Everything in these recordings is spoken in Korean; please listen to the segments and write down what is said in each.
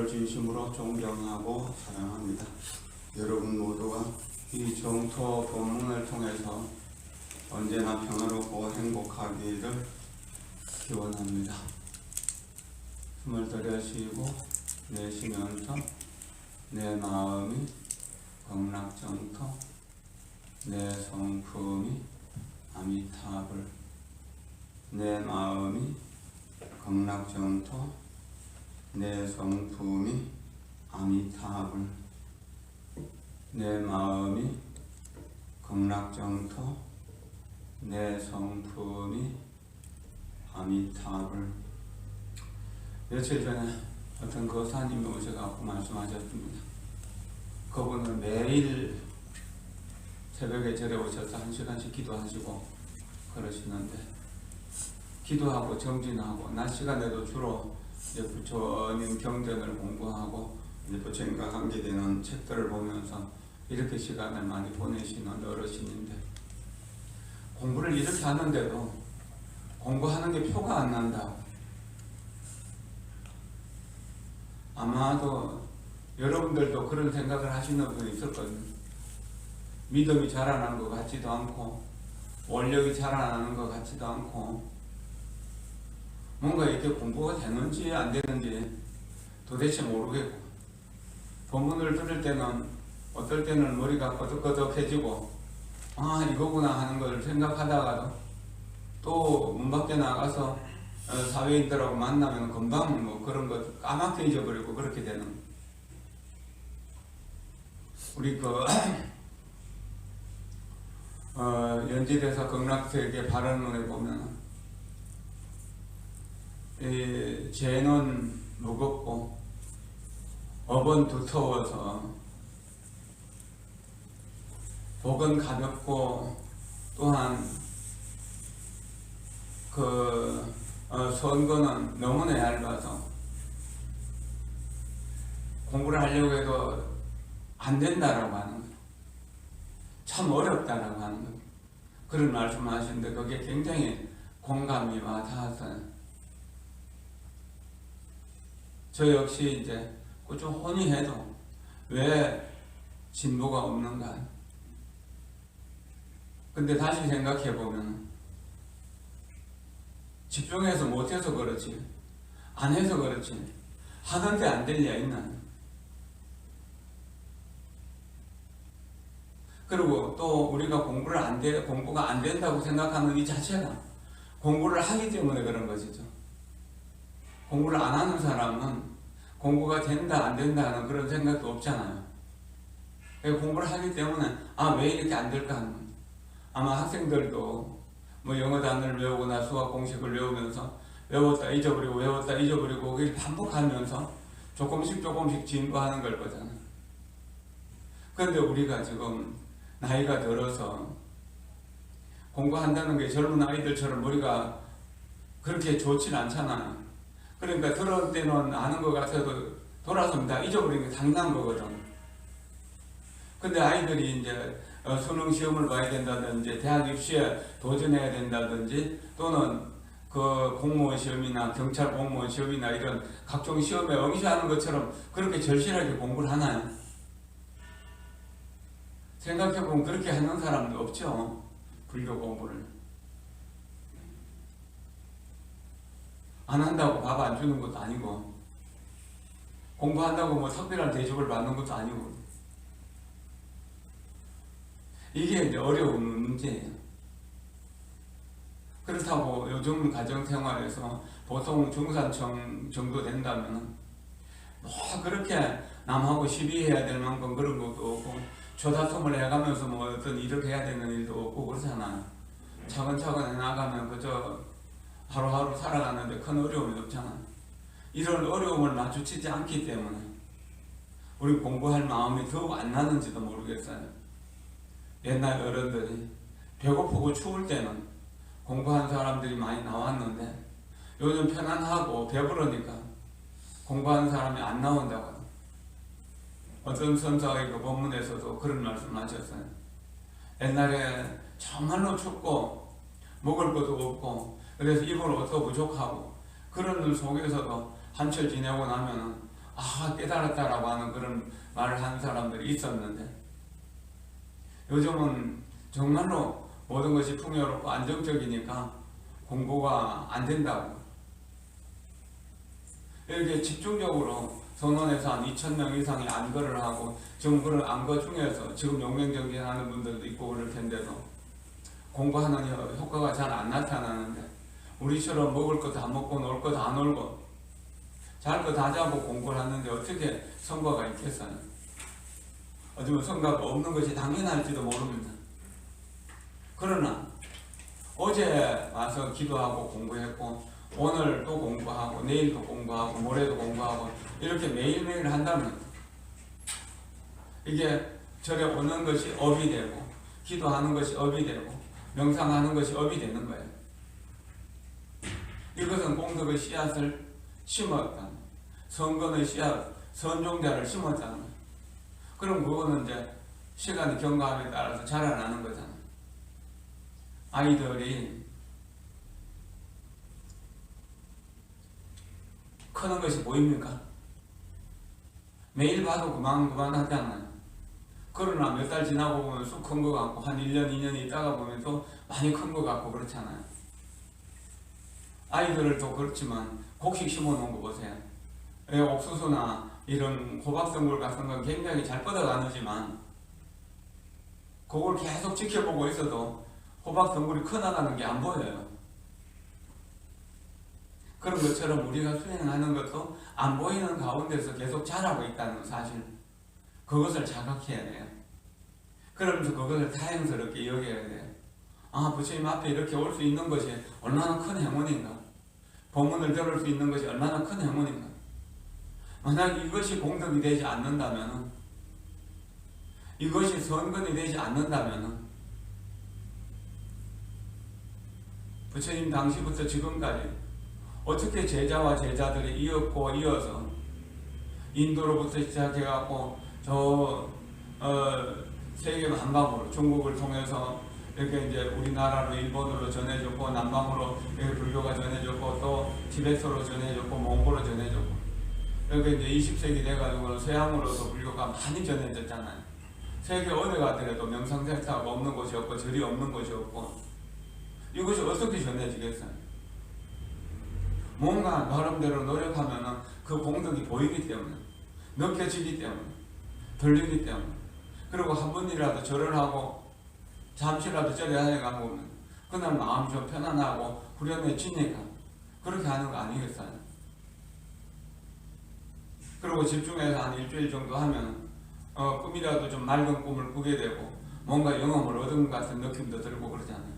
하나님을 진심으로 존경하고 사랑합니다. 여러분 모두가 이 정토 본문을 통해서 언제나 평화롭고 행복하기를 기원합니다. 숨을 들여쉬고 내쉬면서 내 마음이 극락정토, 내 성품이 아미타불, 내 마음이 극락정토, 내 성품이 아미타불, 내 마음이 극락정토, 내 성품이 아미타불. 며칠 전에 어떤 거사님이 오셔서 말씀하셨습니다. 그분은 매일 새벽에 절에 오셔서 1시간씩 기도하시고 그러시는데, 기도하고 정진하고 낮 시간에도 주로 부처님 경전을 공부하고 부처님과 관계되는 책들을 보면서 이렇게 시간을 많이 보내시는 어르신인데, 공부를 이렇게 하는데도 공부하는 게 표가 안 난다. 아마도 여러분들도 그런 생각을 하시는 분이 있었거든요. 믿음이 자라나는 것 같지도 않고 원력이 자라나는 것 같지도 않고 뭔가 이렇게 공부가 되는지 안 되는지 도대체 모르겠고, 본문을 들을 때는 어떨 때는 머리가 꺼덕꺼덕해지고 이거구나 하는 걸 생각하다가도 또 문 밖에 나가서 사회인들하고 만나면 금방 뭐 그런 것 까맣게 잊어버리고 그렇게 되는, 우리 연지대사 극락세계 발언문에 보면 죄는 무겁고 업은 두터워서 복은 가볍고 또한 선거는 너무나 얇아서 공부를 하려고 해도 안 된다라고 하는 거예요. 참 어렵다라고 하는 거예요. 그런 말씀을 하시는데 그게 굉장히 공감이 와 닿았어요. 저 역시 이제 꾸준히 해도 왜 진보가 없는가. 근데 다시 생각해보면 집중해서 못해서 그렇지, 안 해서 그렇지, 하는데 안 될 리가 있나. 그리고 또 우리가 공부가 안 된다고 생각하는 이 자체가 공부를 하기 때문에 그런 것이죠. 공부를 안 하는 사람은 공부가 된다 안 된다 하는 그런 생각도 없잖아요. 공부를 하기 때문에 왜 이렇게 안 될까 하는 거예요. 아마 학생들도 뭐 영어 단어를 외우거나 수학 공식을 외우면서 외웠다 잊어버리고 그걸 반복하면서 조금씩 진부하는 걸 거잖아요. 그런데 우리가 지금 나이가 들어서 공부한다는 게 젊은 아이들처럼 머리가 그렇게 좋진 않잖아요. 그러니까 들을 때는 아는 것 같아도 돌아서면 다 잊어버리는 게 당연한 거거든. 근데 아이들이 이제 수능 시험을 봐야 된다든지 대학 입시에 도전해야 된다든지 또는 그 공무원 시험이나 경찰 공무원 시험이나 이런 각종 시험에 응시하는 것처럼 그렇게 절실하게 공부를 하나요? 생각해보면 그렇게 하는 사람도 없죠. 불교 공부를 안 한다고 밥 안 주는 것도 아니고, 공부한다고 뭐 특별한 대접을 받는 것도 아니고, 이게 이제 어려운 문제예요. 그렇다고 요즘 가정생활에서 보통 중산층 정도 된다면 뭐 그렇게 남하고 시비해야 될 만큼 그런 것도 없고, 조다툼을 해가면서 뭐 어떤 일을 해야 되는 일도 없고 그렇잖아요. 차근차근 해나가면 그저 하루하루 살아가는데 큰 어려움이 없잖아요. 이런 어려움을 마주치지 않기 때문에 우리 공부할 마음이 더욱 안 나는지도 모르겠어요. 옛날 어른들이 배고프고 추울 때는 공부한 사람들이 많이 나왔는데 요즘 편안하고 배부르니까 공부하는 사람이 안 나온다고. 어떤 선사의 그 본문에서도 그런 말씀을 하셨어요. 옛날에 정말로 춥고 먹을 것도 없고 그래서 입을 옷도 부족하고 그런 속에서도 한철 지내고 나면은 깨달았다라고 하는 그런 말을 하는 사람들이 있었는데, 요즘은 정말로 모든 것이 풍요롭고 안정적이니까 공부가 안 된다고. 이렇게 집중적으로 선원에서 한 2,000명 이상이 안거를 하고, 지금 그런 안거 중에서 지금 용맹정진하는 분들도 있고 그럴 텐데도 공부하는 효과가 잘 안 나타나는데, 우리처럼 먹을 거 다 먹고 놀 거 다 놀고 잘 거 다 자고 공부를 하는데 어떻게 성과가 있겠어요? 어쩌면 성과가 없는 것이 당연할지도 모릅니다. 그러나 어제 와서 기도하고 공부했고, 오늘 또 공부하고, 내일도 공부하고, 모레도 공부하고, 이렇게 매일매일 한다면 이게 절에 오는 것이 업이 되고, 기도하는 것이 업이 되고, 명상하는 것이 업이 되는 거예요. 이것은 공덕의 씨앗을 심었다. 성건의 씨앗, 선종자를 심었다는 거예요. 그럼 그거는 이제 시간의 경과함에 따라서 자라나는 거잖아요. 아이들이 크는 것이 보입니까? 매일 봐도 그만 하잖아요. 그러나 몇 달 지나고 보면 쑥 큰 것 같고, 한 1년, 2년이 있다가 보면 또 많이 큰 것 같고 그렇잖아요. 아이들을 또 그렇지만 곡식 심어 놓은 거 보세요. 옥수수나 이런 호박덩굴 같은 건 굉장히 잘 뻗어가지만 그걸 계속 지켜보고 있어도 호박덩굴이 커나가는 게 안 보여요. 그런 것처럼 우리가 수행하는 것도 안 보이는 가운데서 계속 자라고 있다는 사실, 그것을 자각해야 돼요. 그러면서 그것을 다행스럽게 여겨야 돼요. 부처님 앞에 이렇게 올 수 있는 것이 얼마나 큰 행운인가. 법문을 들을 수 있는 것이 얼마나 큰 행운인가. 만약 이것이 공덕이 되지 않는다면, 이것이 선건이 되지 않는다면, 부처님 당시부터 지금까지 어떻게 제자와 제자들이 이었고 이어서 인도로부터 시작해갖고 세계 만방으로 중국을 통해서 이렇게 이제 우리나라로 일본으로 전해졌고, 남방으로 불교가 전해졌고, 또 티베트로 전해졌고, 몽골로 전해졌고, 이렇게 이제 20세기 돼가지고 서양으로도 불교가 많이 전해졌잖아요. 세계 어디 가더라도 명상센터가 없는 곳이 없고, 절이 없는 곳이 없고, 이것이 어떻게 전해지겠어요? 뭔가 나름대로 노력하면은 그 공덕이 보이기 때문에, 느껴지기 때문에, 들리기 때문에, 그리고 한 번이라도 절을 하고 잠시라도 절에 다녀가면 그날 마음이 좀 편안하고 후련해지니까 그렇게 하는 거 아니겠어요? 그리고 집중해서 한 일주일 정도 하면 꿈이라도 좀 맑은 꿈을 꾸게 되고, 뭔가 영험을 얻은 것 같은 느낌도 들고 그러잖아요.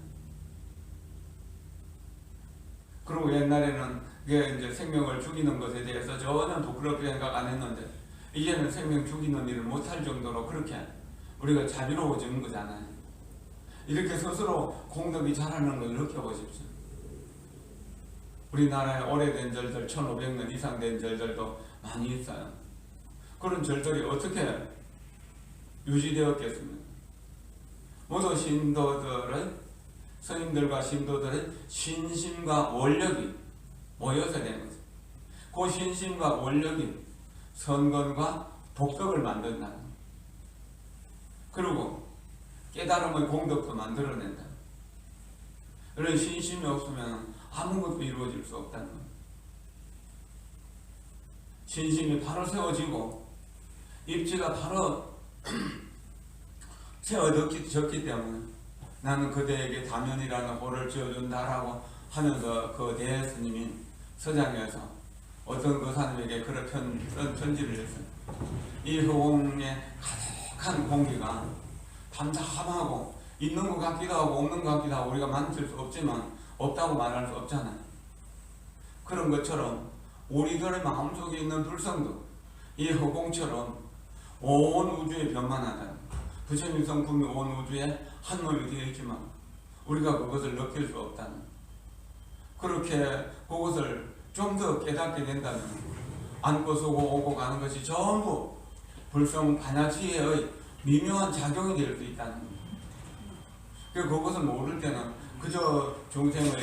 그리고 옛날에는 그게 이제 생명을 죽이는 것에 대해서 전혀 부끄럽게 생각 안 했는데, 이제는 생명 죽이는 일을 못할 정도로 그렇게 우리가 자비로워지는 거잖아요. 이렇게 스스로 공덕이 자라는 걸 느껴보십시오. 우리나라에 오래된 절들, 1500년 이상 된 절들도 많이 있어요. 그런 절들이 어떻게 유지되었겠습니까? 모두 스님들과 신도들의 신심과 원력이 모여서 된 거죠. 그 신심과 원력이 선건과 복덕을 만든다는 거예요. 그리고 깨달음의 공덕도 만들어낸다. 그런 신심이 없으면 아무것도 이루어질 수 없다는 거예요. 신심이 바로 세워지고 입지가 바로 세워졌기 때문에 나는 그대에게 다면이라는 호를 지어준다라고 하면서 그 대스님이 서장에서 어떤 거사님에게 그런 편지를 했어요. 이 허공에 가득한 공기가 담담하고 있는 것 같기도 하고 없는 것 같기도 하고 우리가 만질 수 없지만 없다고 말할 수 없잖아요. 그런 것처럼 우리들의 마음속에 있는 불성도 이 허공처럼 온 우주에 변만하다. 부처님 성품이 온 우주에 한몸이 되어 있지만 우리가 그것을 느낄 수 없다는, 그렇게 그것을 좀 더 깨닫게 된다면 앉고 서고 오고 가는 것이 전부 불성 반야지의 미묘한 작용이 될 수 있다는 겁니다. 그것을 모를 때는 그저 중생의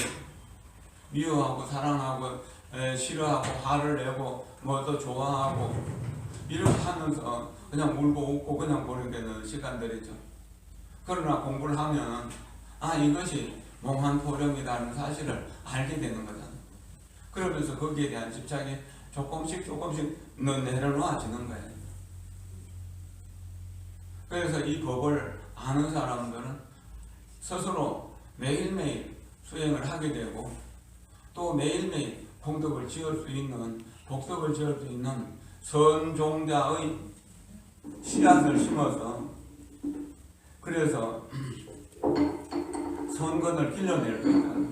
미워하고 사랑하고 싫어하고 화를 내고 뭐 또 좋아하고 이렇게 하면서 그냥 울고 웃고 그냥 보내는 시간들이죠. 그러나 공부를 하면 이것이 몽환토령이라는 사실을 알게 되는 거잖아요. 그러면서 거기에 대한 집착이 조금씩 내려놓아지는 거예요. 그래서 이 법을 아는 사람들은 스스로 매일매일 수행을 하게 되고 또 매일매일 공덕을 지을 수 있는 복덕을 지을 수 있는 선종자의 씨앗을 심어서 그래서 선건을 길러낼 거다.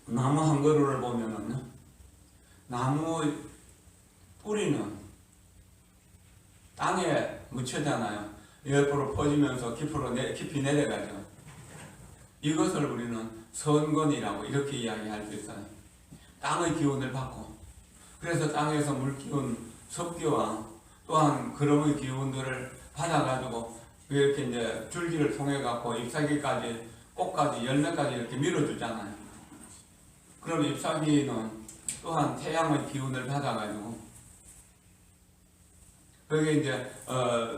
나무 한 그루를 보면은 나무의 뿌리는 땅에 묻혀잖아요. 옆으로 퍼지면서 깊이 내려가죠. 이것을 우리는 선건이라고 이렇게 이야기할 수 있어요. 땅의 기운을 받고 그래서 땅에서 물기운 섭기와 또한 그름의 기운들을 받아가지고 이렇게 이제 줄기를 통해 갖고 잎사귀까지 꽃까지 열매까지 이렇게 밀어주잖아요. 그럼 잎사귀는 또한 태양의 기운을 받아가지고 그게 이제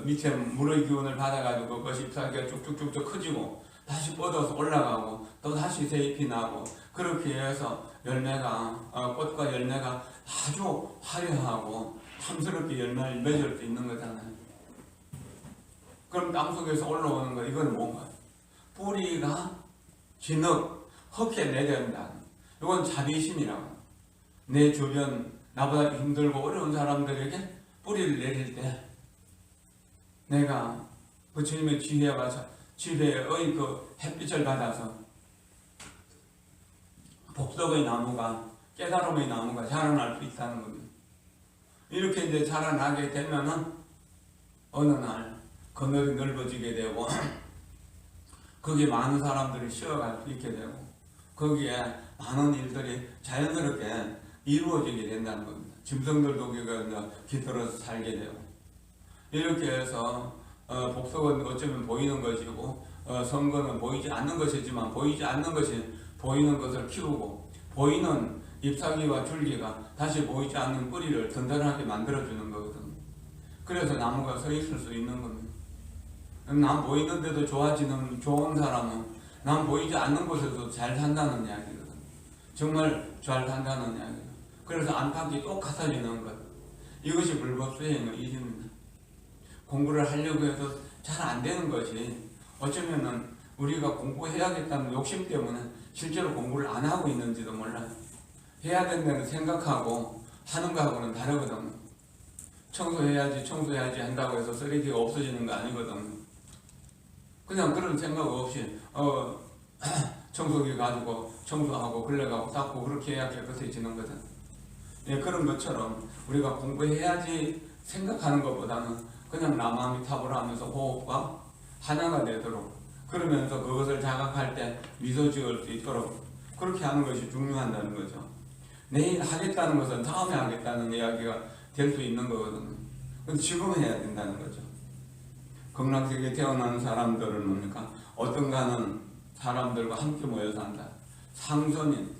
밑에 물의 기운을 받아가지고 그것이 잎사귀가 쭉쭉쭉쭉 커지고 다시 뻗어서 올라가고 또 다시 새 잎이 나고 그렇게 해서 열매가 꽃과 열매가 아주 화려하고 탐스럽게 열매를 맺을 수 있는 거잖아요. 그럼 땅속에서 올라오는 거 이건 뭔가? 뿌리가 진흙, 흙에 내려온다. 이건 자비심이라고. 내 주변 나보다 힘들고 어려운 사람들에게 뿌리를 내릴 때 내가 부처님의 지혜의 그 햇빛을 받아서 복덕의 나무가 깨달음의 나무가 자라날 수 있다는 겁니다. 이렇게 이제 자라나게 되면은 어느 날 그늘이 넓어지게 되고 거기에 많은 사람들이 쉬어갈 수 있게 되고 거기에 많은 일들이 자연스럽게 이루어지게 된다는 겁니다. 짐승들도 거기가 깃들어서 살게 되고 이렇게 해서 복덕은 어쩌면 보이는 것이고 선거는 보이지 않는 것이지만 보이지 않는 것이 보이는 것을 키우고 보이는 잎사귀와 줄기가 다시 보이지 않는 뿌리를 든든하게 만들어주는 거거든요. 그래서 나무가 서 있을 수 있는 겁니다. 남 보이는데도 좋은 사람은 남 보이지 않는 곳에서 잘 산다는 이야기거든요. 정말 잘 산다는 이야기예요. 그래서 안팎이 똑같아지는 것. 이것이 불법수행의 일입니다. 공부를 하려고 해도 잘 안 되는 것이 어쩌면은 우리가 공부해야겠다는 욕심 때문에 실제로 공부를 안 하고 있는지도 몰라요. 해야 된다는 생각하고 하는 거하고는 다르거든요. 청소해야지 한다고 해서 쓰레기가 없어지는 거 아니거든요. 그냥 그런 생각 없이 청소기 가지고 청소하고 걸레가고 닦고 그렇게 해야 깨끗해지는 거잖아요. 예, 그런 것처럼 우리가 공부해야지 생각하는 것보다는 그냥 나마미탑을 하면서 호흡과 하나가 되도록 그러면서 그것을 자각할 때 미소 지을 수 있도록 그렇게 하는 것이 중요하다는 거죠. 내일 하겠다는 것은 다음에 하겠다는 이야기가 될 수 있는 거거든요. 근데 지금 해야 된다는 거죠. 극락세계에 태어난 사람들은 뭡니까? 어떤가는 사람들과 함께 모여 산다. 상선인,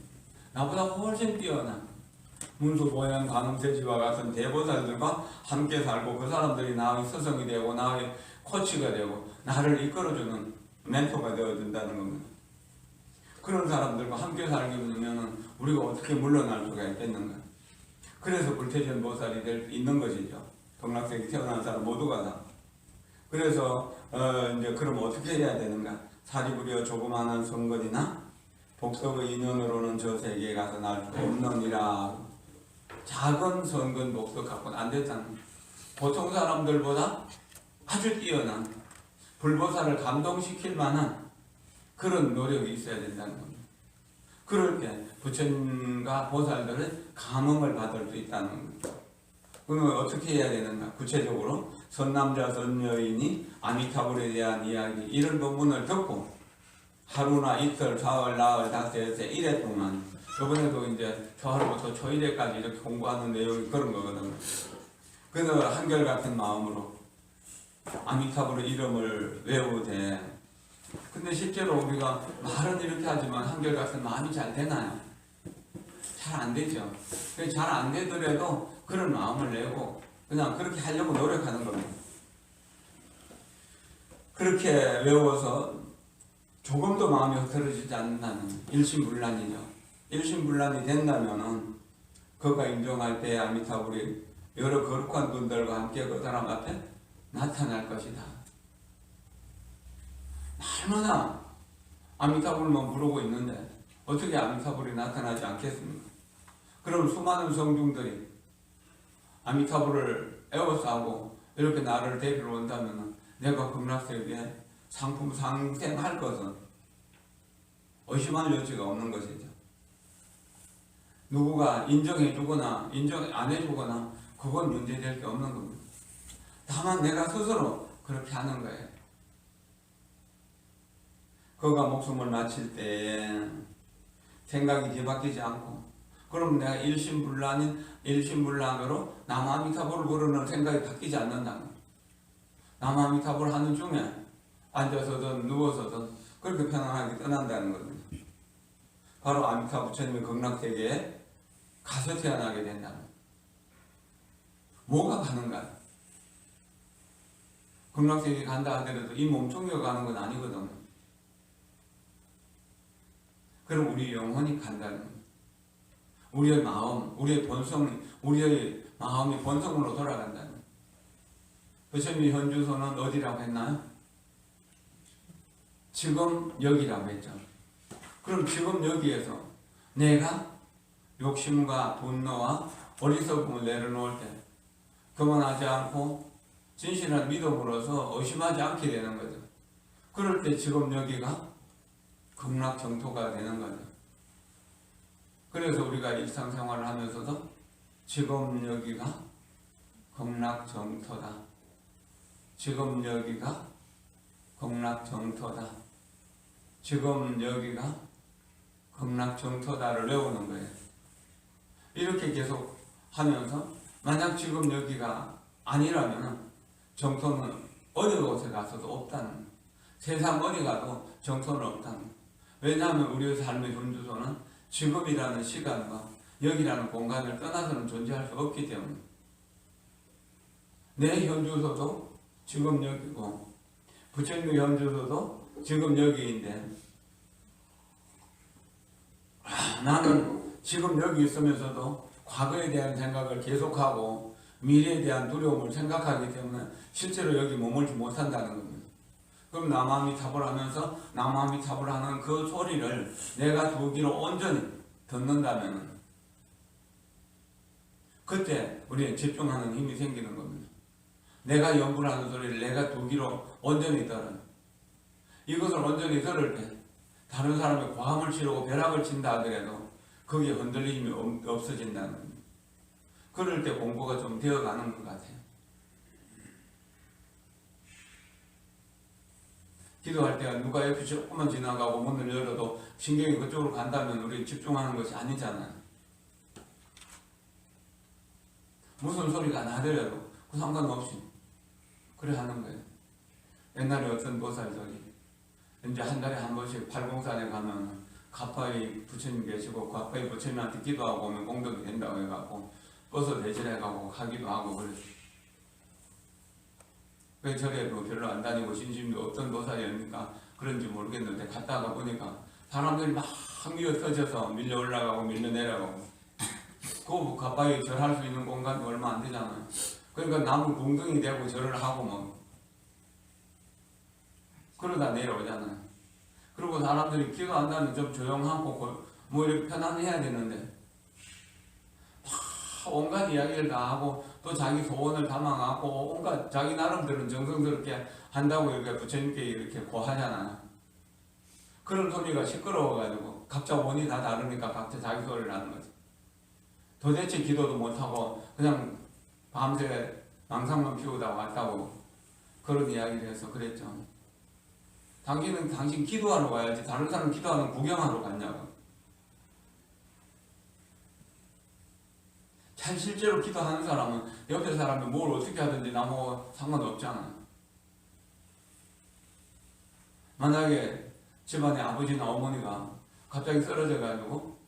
나보다 훨씬 뛰어난 문수, 보현, 간음, 세지와 같은 대보살들과 함께 살고 그 사람들이 나의 스승이 되고 나의 코치가 되고 나를 이끌어주는 멘토가 되어준다는 겁니다. 그런 사람들과 함께 살게 되면 우리가 어떻게 물러날 수가 있겠는가? 그래서 불태전 보살이 될 수 있는 것이죠. 극락세계 태어난 사람 모두가 다. 그래서 이제 그럼 어떻게 해야 되는가? 사리부려 조그마한 선거리나 복덕의 인연으로는 저 세계에 가서 날 수 없느니라. 작은 선건 복덕 갖고는 안 됐잖아. 보통 사람들보다 아주 뛰어난 불보살을 감동시킬 만한 그런 노력이 있어야 된다는 겁니다. 그럴 때 부처님과 보살들은 감흥을 받을 수 있다는 겁니다. 그러면 어떻게 해야 되는가? 구체적으로 선남자 선여인이 아미타불에 대한 이야기 이런 부분을 듣고 하루나 이틀, 사흘, 나흘, 닷새, 일해 동안 저번에도 이제 초하루부터 초일회까지 이렇게 공부하는 내용이 그런 거거든요. 그래서 한결같은 마음으로 아미타불의 이름을 외우되 근데 실제로 우리가 말은 이렇게 하지만 한결같은 마음이 잘 되나요? 잘 안 되죠. 잘 안 되더라도 그런 마음을 내고 그냥 그렇게 하려고 노력하는 겁니다. 그렇게 외워서 조금도 마음이 흐트러지지 않는다면 일심불란이죠. 일심불란이 된다면은 그가 인정할 때 아미타불이 여러 거룩한 분들과 함께 그 사람 앞에 나타날 것이다. 얼마나 아미타불만 부르고 있는데 어떻게 아미타불이 나타나지 않겠습니까? 그럼 수많은 성중들이 아미타불을 애워싸고 이렇게 나를 데리러 온다면 내가 극락세계에 상품 상생할 것은 의심할 여지가 없는 것이죠. 누구가 인정해주거나 인정 안 해주거나 그건 문제될 게 없는 겁니다. 다만 내가 스스로 그렇게 하는 거예요. 그가 목숨을 마칠 때 생각이 뒤바뀌지 않고 그럼 내가 일심불란으로 남아미타불을 부르는 생각이 바뀌지 않는다면 남아미타불 하는 중에 앉아서든 누워서든 그렇게 편안하게 떠난다는 겁니다. 바로 아미타 부처님의 극락세계에 가서 태어나게 된다면 뭐가 가는가? 극락세계에 간다 하더라도 이 몸통이가 가는 건 아니거든요. 그럼 우리 영혼이 간다는 겁니다. 우리의 마음, 우리의 본성, 우리의 마음이 본성으로 돌아간다는 겁니다. 부처님의 현주소는 어디라고 했나요? 지금 여기라고 했죠. 그럼 지금 여기에서 내가 욕심과 분노와 어리석음을 내려놓을 때 교만하지 않고 진실한 믿음으로서 의심하지 않게 되는 거죠. 그럴 때 지금 여기가 극락정토가 되는 거죠. 그래서 우리가 일상생활을 하면서도 지금 여기가 극락정토다. 지금 여기가 극락정토다. 지금 여기가 극락정토다를 외우는 거예요. 이렇게 계속 하면서 만약 지금 여기가 아니라면 정토는 어느 곳에 가서도 없다는 거예요. 세상 어디 가도 정토는 없다는 거예요. 왜냐하면 우리의 삶의 현주소는 지금이라는 시간과 여기라는 공간을 떠나서는 존재할 수 없기 때문에 내 현주소도 지금 여기고 부처님의 현주소도 지금 여기인데 나는 지금 여기 있으면서도 과거에 대한 생각을 계속하고 미래에 대한 두려움을 생각하기 때문에 실제로 여기 머물지 못한다는 겁니다. 그럼 남아미타불 하면서 남아미타불 하는 그 소리를 내가 두 귀로 온전히 듣는다면 그때 우리는 집중하는 힘이 생기는 겁니다. 내가 연불하는 소리를 내가 두 귀로 온전히 들어요. 이것을 온전히 들을 때 다른 사람의 고함을 치르고 벼락을 친다 하더라도 거기에 흔들림이 없어진다는 겁니다. 그럴 때 공부가 좀 되어가는 것 같아요. 기도할 때 누가 옆에 조금만 지나가고 문을 열어도 신경이 그쪽으로 간다면 우리 집중하는 것이 아니잖아요. 무슨 소리가 나더라도 그 상관없이 그래 하는 거예요. 옛날에 어떤 보살들이 이제 한 달에 한 번씩 팔공산에 가면 가파이 부처님 계시고 가파이 부처님한테 기도하고 오면 공덕이 된다고 해갖고 버스 대신해가고 하기도 하고 그랬어요. 그 절에도 별로 안 다니고 신심도 없던 보살이었으니까 그런지 모르겠는데 갔다가 보니까 사람들이 막 미어 터져서 밀려 올라가고 밀려 내려가고 그 가까이 절할 수 있는 공간이 얼마 안 되잖아요. 그러니까 나무 궁둥이 되고 절을 하고 뭐 그러다 내려오잖아요. 그리고 사람들이 기도한다면 좀 조용하고 뭐 이렇게 편안해야 되는데 온갖 이야기를 다 하고 또 자기 소원을 담아갖고 온갖 자기 나름대로 정성스럽게 한다고 이렇게 부처님께 이렇게 고하잖아요. 그런 소리가 시끄러워가지고 각자 원이 다 다르니까 각자 자기 소리를 하는 거지. 도대체 기도도 못하고 그냥 밤새 망상만 피우다 왔다고 그런 이야기를 해서 그랬죠. 당신 기도하러 와야지 다른 사람 기도하는 구경하러 갔냐고. 참 실제로 기도하는 사람은 옆에 사람이 뭘 어떻게 하든지 나하고 상관없잖아요. 만약에 집안에 아버지나 어머니가 갑자기 쓰러져 가지고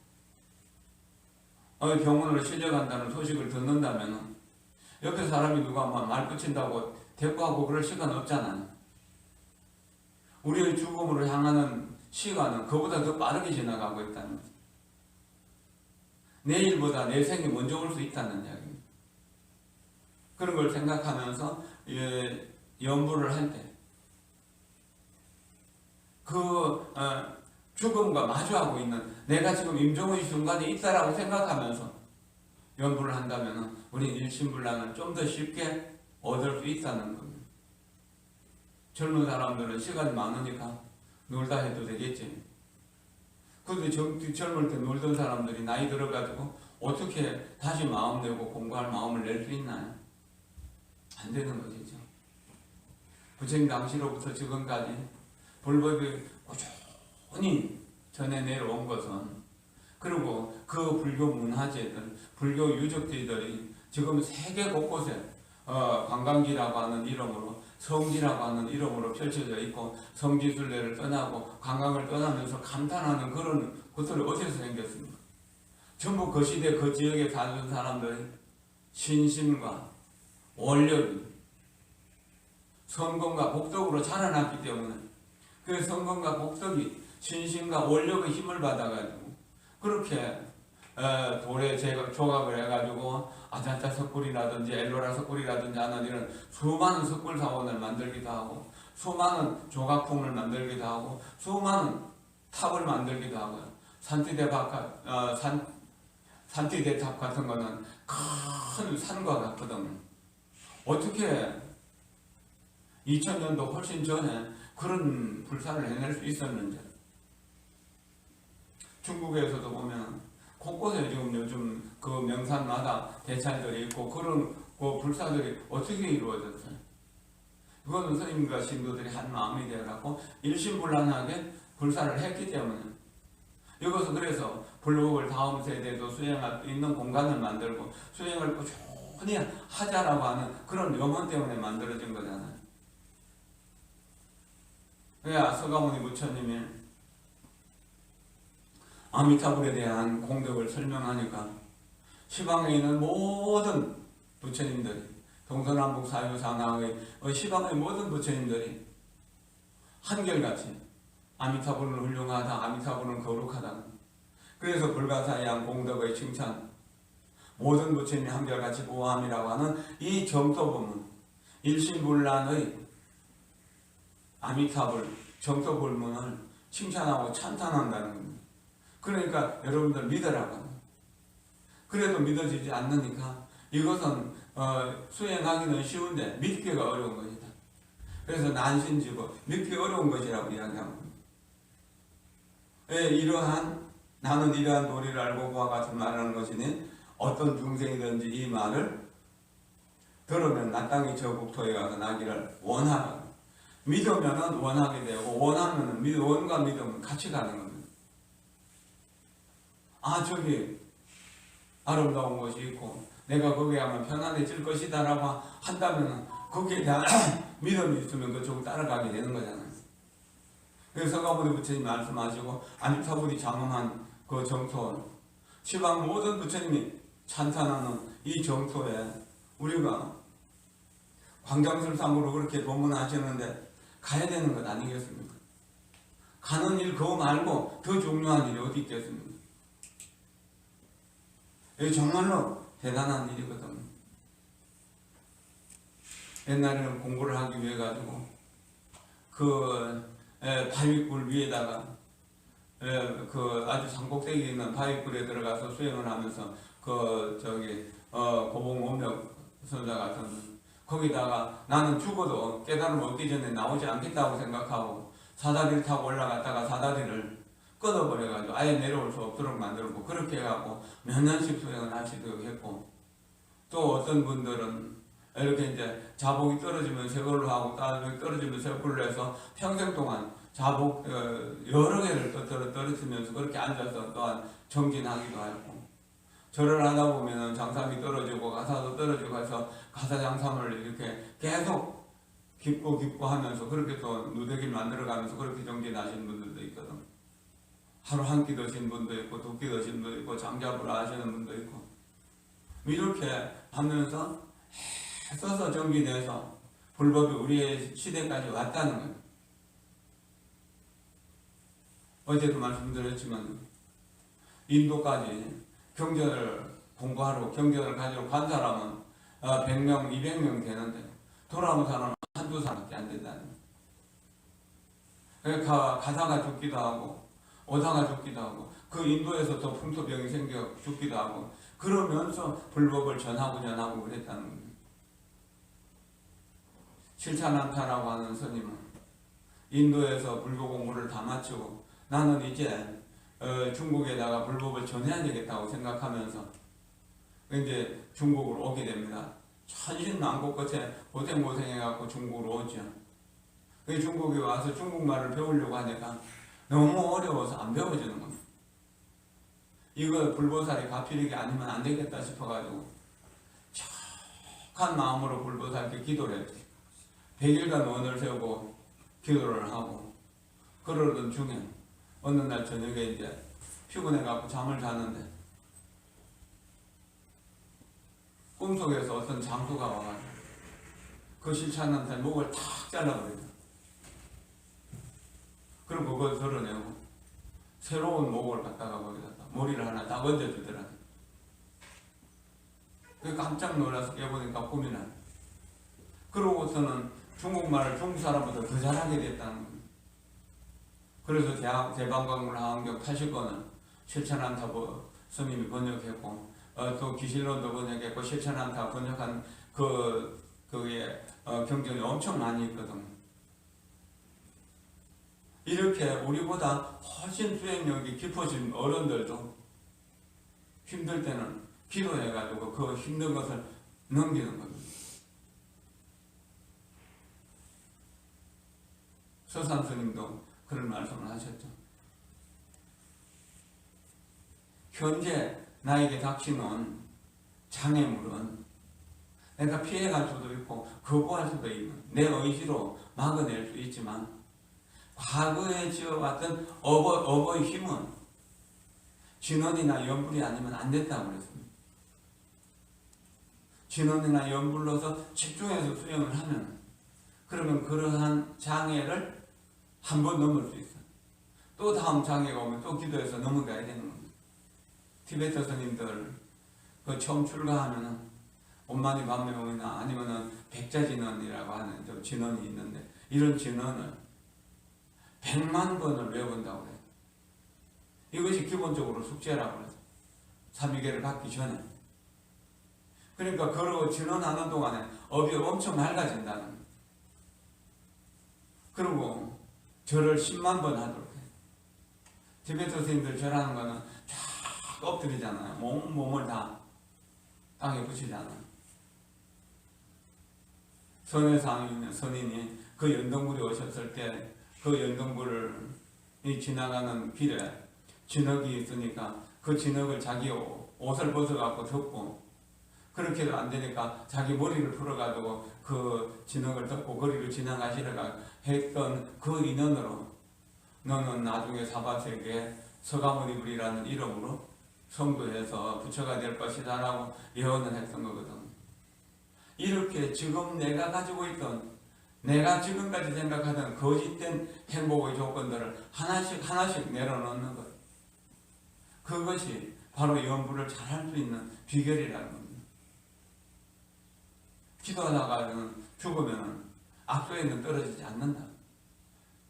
병원으로 실려간다는 소식을 듣는다면 옆에 사람이 누가 말 붙인다고 대꾸하고 그럴 시간 없잖아요. 우리의 죽음으로 향하는 시간은 그보다 더 빠르게 지나가고 있다는 거죠. 내일보다 내 생이 먼저 올 수 있다는 이야기입니다. 그런 걸 생각하면서 연부를 할 때 죽음과 마주하고 있는 내가 지금 임종의 순간에 있다라고 생각하면서 연부를 한다면 우리는 일심불란을 좀 더 쉽게 얻을 수 있다는 겁니다. 젊은 사람들은 시간이 많으니까 놀다 해도 되겠지. 근데 젊을 때 놀던 사람들이 나이 들어가지고 어떻게 다시 마음 내고 공부할 마음을 낼 수 있나요? 안 되는 것이죠. 부처님 당시로부터 지금까지 불법이 꾸준히 전해 내려온 것은, 그리고 그 불교 문화재들, 불교 유적지들이 지금 세계 곳곳에 관광지라고 하는 이름으로, 성지라고 하는 이름으로 펼쳐져 있고, 성지순례를 떠나고 관광을 떠나면서 감탄하는 그런 것들이 어디서 생겼습니까? 전부 그 시대 그 지역에 사는 사람들의 신심과 원력이 성공과 복덕으로 자라났기 때문에, 그 성공과 복덕이 신심과 원력의 힘을 받아가지고 그렇게 돌에 조각을 해가지고 아자타 석굴이라든지 엘로라 석굴이라든지 하는 이런 수많은 석굴 사원을 만들기도 하고, 수많은 조각품을 만들기도 하고, 수많은 탑을 만들기도 하고요. 산띠대탑 같은 거는 큰 산과 같거든요. 어떻게 2000년도 훨씬 전에 그런 불사를 해낼 수 있었는지. 중국에서도 보면 곳곳에 지금 요즘 그 명산마다 대찰들이 있고 그런 그 불사들이 어떻게 이루어졌어요? 이거는 스님과 신도들이 한 마음이 되어갖고 일심불란하게 불사를 했기 때문에, 이것은 그래서 불법을 다음 세대도 수행할 수 있는 공간을 만들고 수행을 꾸준히 하자라고 하는 그런 염원 때문에 만들어진 거잖아요. 그래야 서가모니 부처님이 아미타불에 대한 공덕을 설명하니까 시방에 있는 모든 부처님들이, 동서남북 사유사나의 시방의 모든 부처님들이 한결같이 아미타불은 훌륭하다, 아미타불은 거룩하다. 그래서 불가사의한 공덕의 칭찬, 모든 부처님이 한결같이 보함이라고 하는 이 정토부문, 일심불란의 아미타불, 정토불문을 칭찬하고 찬탄한다는 겁니다. 그러니까 여러분들 믿으라고. 그래도 믿어지지 않으니까 이것은 수행하기는 쉬운데 믿기가 어려운 것이다. 그래서 난신지고 믿기 어려운 것이라고 이야기합니다. 나는 이러한 도리를 알고 그와 같은 말을 하는 것이니 어떤 중생이든지 이 말을 들으면 나 땅의 저 국토에 가서 나기를 원하라. 믿으면 원하게 되고, 원하면 원과 믿음은 같이 가는 겁니다. 저기 아름다운 곳이 있고 내가 거기에 가면 편안해질 것이다 라고 한다면 거기에 대한 믿음이 있으면 그쪽으로 따라가게 되는 거잖아요. 그래서 서가모니 부처님 말씀하시고 아미타불이 장엄한 그 정토, 시방 모든 부처님이 찬탄하는 이 정토에 우리가 광장설상으로 그렇게 법문하시는데 가야 되는 것 아니겠습니까? 가는 일 그거 말고 더 중요한 일이 어디 있겠습니까? 이게 정말로 대단한 일이거든요. 옛날에는 공부를 하기 위해 가지고 바위굴 위에다가 아주 산꼭대기에 있는 바위굴에 들어가서 수행을 하면서 고봉오명 선자 같은 거기다가 나는 죽어도 깨달음 얻기 전에 나오지 않겠다고 생각하고 사다리를 타고 올라갔다가 사다리를 끊어버려가지고 아예 내려올 수 없도록 만들고, 그렇게 해갖고 몇 년씩 수행을 하시도록 했고, 또 어떤 분들은 이렇게 이제 자복이 떨어지면 새 걸로 하고 자복이 떨어지면 새 걸로 해서 평생 동안 자복 여러 개를 떨어뜨리면서 그렇게 앉아서 또한 정진하기도 하고, 절을 하다 보면 장삼이 떨어지고 가사도 떨어지고 해서 가사장삼을 이렇게 계속 깊고 하면서 그렇게 또 누더기를 만들어가면서 그렇게 정진하시는 분들도 있거든. 하루 한 끼 드신 분도 있고 두 끼 드신 분도 있고 장잡으로 하시는 분도 있고 이렇게 하면서 써서 정진해서 불법이 우리의 시대까지 왔다는 거예요. 어제도 말씀드렸지만 인도까지 경전을 공부하러 경전을 가지러 간 사람은 100명, 200명 되는데 돌아온 사람은 한두 사람밖에 안 된다는 거예요. 그러니까 가다가 죽기도 하고 오다가 죽기도 하고 그 인도에서 또 풍토병이 생겨 죽기도 하고 그러면서 불법을 전하고 그랬다는 거예요. 실찬한타라고 하는 스님은 인도에서 불교 공부를 다 마치고 나는 이제 중국에다가 불법을 전해야 되겠다고 생각하면서 이제 중국으로 오게 됩니다. 천신만고 끝에 고생해갖고 중국으로 오죠. 중국에 와서 중국말을 배우려고 하니까 너무 어려워서 안 배워지는 겁니다. 이거 불보살이 가필이 아니면 안 되겠다 싶어가지고 착한 마음으로 불보살께 기도를 했죠. 100일간 원을 세우고 기도를 하고 그러던 중에 어느 날 저녁에 이제 피곤해갖고 잠을 자는데 꿈속에서 어떤 장수가 와가지고 그 실찬한테 목을 탁 잘라버리죠. 그럼 그걸 드러내고 새로운 목을 갖다가 거기다 머리를 하나 딱 얹어주더라. 깜짝 놀라서 깨보니까 꿈이 나. 그러고서는 중국말을 중국 사람보다 더 잘하게 됐다는 거예요. 그래서 대방광물 하원경 80권을 실천한타 스님이 번역했고 또 기실론도 번역했고 실천한타 번역한 그게 경전이 엄청 많이 있거든. 이렇게 우리보다 훨씬 수행력이 깊어진 어른들도 힘들 때는 기도해가지고 그 힘든 것을 넘기는 겁니다. 서산 스님도 그런 말씀을 하셨죠. 현재 나에게 닥치는 장애물은 내가 피해갈 수도 있고 거부할 수도 있는 내 의지로 막아낼 수 있지만 과거에 지어왔던 업의 힘은 진원이나 연불이 아니면 안 됐다고 그랬습니다. 진원이나 연불로서 집중해서 수행을 하면 그러면 그러한 장애를 한 번 넘을 수 있어요. 또 다음 장애가 오면 또 기도해서 넘어가야 되는 겁니다. 티베트 스님들 그 처음 출가하면은 온마니 반매봉이나 아니면은 백자진원이라고 하는 진원이 있는데 이런 진원을 100만 번을 외운다고 해요. 이것이 기본적으로 숙제라고 해요. 삼위계를 받기 전에. 그러니까 그러고 진원하는 동안에 업이 엄청 맑아진다는 거예요. 그리고 절을 10만 번 하도록 해요. 티베트 스님들 절하는 거는 쫙 엎드리잖아요. 몸을 다 땅에 붙이잖아요. 선해상에 있는 선인이 그 연동굴에 오셨을 때 그 연동굴을 지나가는 길에 진흙이 있으니까 그 진흙을 자기 옷을 벗어갖고 덮고 그렇게도 안 되니까 자기 머리를 풀어가지고 그 진흙을 덮고 거리를 지나가시려고 했던 그 인연으로 너는 나중에 사바세계에 서가모니불이라는 이름으로 성도해서 부처가 될 것이다 라고 예언을 했던 거거든. 이렇게 지금 내가 가지고 있던 내가 지금까지 생각하던 거짓된 행복의 조건들을 하나씩 내려놓는 것. 그것이 바로 연부를 잘할 수 있는 비결이라는 겁니다. 기도하다가 죽으면 악소에는 떨어지지 않는다.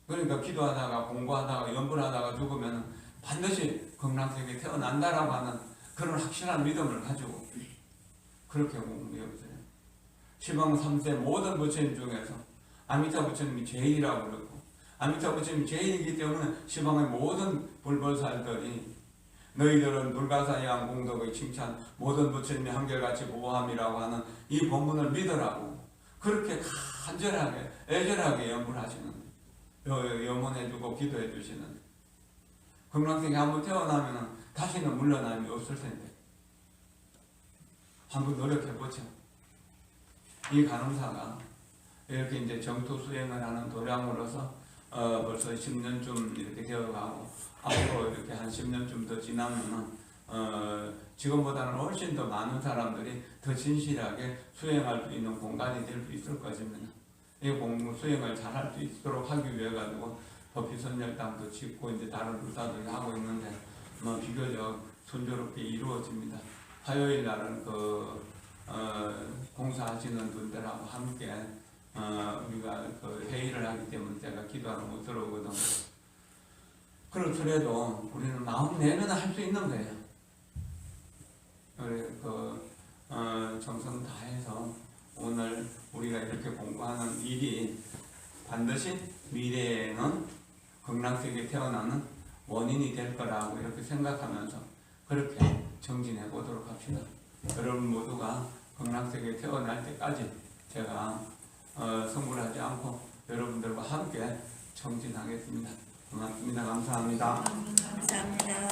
그러니까 기도하다가 공부하다가 연부를 하다가 죽으면 반드시 극락세계에 태어난다라고 하는 그런 확실한 믿음을 가지고 그렇게 공부해보세요. 시방 3세 모든 부처님 중에서 아미타 부처님이 제일이라고 그러고 아미타 부처님이 제일이기 때문에 시방의 모든 불보살들이 너희들은 불가사의한 공덕의 칭찬 모든 부처님이 한결같이 보호함이라고 하는 이 본문을 믿으라고 그렇게 간절하게 애절하게 연부를 하시는 염원해주고 기도해 주시는 극락세계 한번 태어나면 다시는 물러남이 없을 텐데 한번 노력해보죠. 이 간음사가 이렇게 이제 정토 수행을 하는 도량으로서 벌써 10년쯤 이렇게 되어가고 앞으로 이렇게 한 10년쯤 더 지나면은 지금보다는 훨씬 더 많은 사람들이 더 진실하게 수행할 수 있는 공간이 될 수 있을 것입니다. 이 공부 수행을 잘 할 수 있도록 하기 위해 가지고 법비선열당도 짓고 이제 다른 불사들이 하고 있는데 비교적 순조롭게 이루어집니다. 화요일 날은 공사하시는 분들하고 함께 우리가 회의를 하기 때문에 제가 기도하러 못 들어오거든요. 그렇더라도 우리는 마음 내면 할 수 있는 거예요. 그래 정성 다해서 오늘 우리가 이렇게 공부하는 일이 반드시 미래에는 극락세계에 태어나는 원인이 될 거라고 이렇게 생각하면서 그렇게 정진해 보도록 합시다. 여러분 모두가 극락세계에 태어날 때까지 제가 성불하지 않고 여러분들과 함께 정진하겠습니다. 고맙습니다. 감사합니다. 감사합니다.